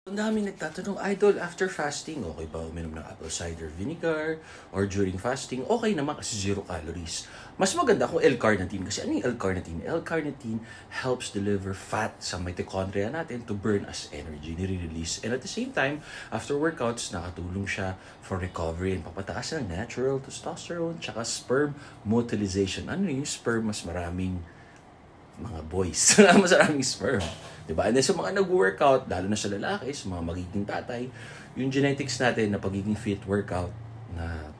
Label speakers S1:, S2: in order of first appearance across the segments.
S1: Ang dami nagtatanong, Idol, after fasting, okay ba uminom ng apple cider vinegar? Or during fasting, okay naman kasi 0 calories. Mas maganda kung L-carnitine. Kasi ano yung L-carnitine? L-carnitine helps deliver fat sa mitochondria natin to burn as energy, nire-release. And at the same time, after workouts, nakatulong siya for recovery and papataas ng natural testosterone tsaka sperm motilization. Ano yung sperm? Mas maraming mga boys. Mas maraming sperm. Diba? And then sa mga nag-workout, lalo na sa lalaki, sa mga magiging tatay, yung genetics natin na pagiging fit workout na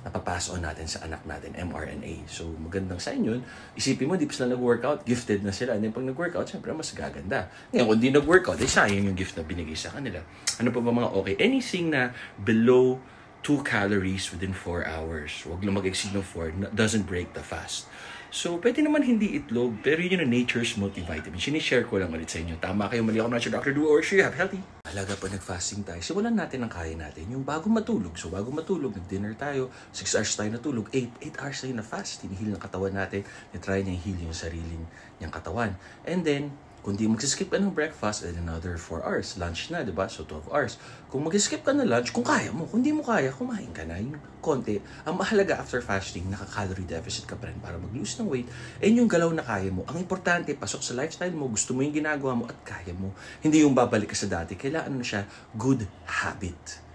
S1: napapass on natin sa anak natin, mRNA. So, magandang sign yun. Isipin mo, di pa sila nag-workout, gifted na sila. And then pag nag-workout, syempre mas gaganda. Ngayon, kung di nag-workout, ay sayang yung gift na binigay sa kanila. Ano pa ba mga okay? Anything na below 2 calories within 4 hours. Huwag lang mag-exceed ng 4, doesn't break the fast. So, pwede naman hindi itlog, pero yun yung nature's multivitamin. Sinishare ko lang ulit sa inyo. Tama kayo, mali ako na siya, Dr. Do or she have healthy. Alaga pa nag-fasting tayo, simulan natin ang kaya natin. Yung bago matulog. So, bago matulog, nag-dinner tayo, 6 hours tayo natulog, 8 hours tayo na fast. Hinihil ng katawan natin, na-try niya i-heal yung sariling niyang katawan. And then, kung di mag-skip ka ng breakfast, then another 4 hours. Lunch na, di ba? So, 12 hours. Kung mag-skip ka na lunch, kung kaya mo. Kung di mo kaya, kumain ka na. Yung konti. Ang mahalaga after fasting, naka-calorie deficit ka pa rin para mag-lose ng weight. And yung galaw na kaya mo. Ang importante, pasok sa lifestyle mo, gusto mo yung ginagawa mo at kaya mo. Hindi yung babalik ka sa dati. Kailangan na siya good habit.